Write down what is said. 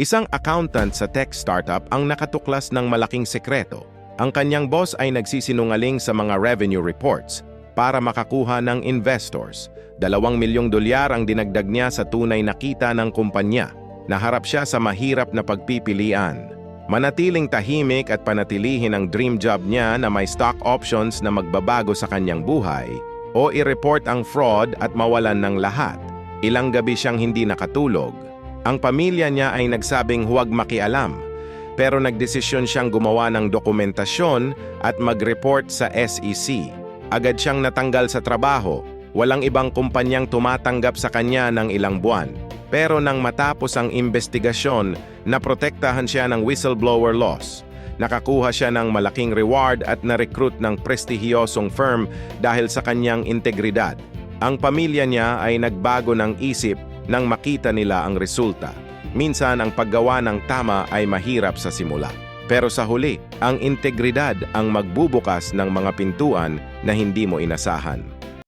Isang accountant sa tech startup ang nakatuklas ng malaking sekreto. Ang kanyang boss ay nagsisinungaling sa mga revenue reports para makakuha ng investors. $2 milyong ang dinagdag niya sa tunay na kita ng kumpanya. Naharap siya sa mahirap na pagpipilian. Manatiling tahimik at panatilihin ang dream job niya na may stock options na magbabago sa kanyang buhay, o i-report ang fraud at mawalan ng lahat. Ilang gabi siyang hindi nakatulog. Ang pamilya niya ay nagsabing huwag makialam, pero nagdesisyon siyang gumawa ng dokumentasyon at mag-report sa SEC. Agad siyang natanggal sa trabaho. Walang ibang kumpanyang tumatanggap sa kanya ng ilang buwan. Pero nang matapos ang investigasyon, naprotektahan siya ng whistleblower laws. Nakakuha siya ng malaking reward at na-recruit ng prestihiyosong firm dahil sa kanyang integridad. Ang pamilya niya ay nagbago ng isip nang makita nila ang resulta. Minsan ang paggawa ng tama ay mahirap sa simula. Pero sa huli, ang integridad ang magbubukas ng mga pintuan na hindi mo inasahan.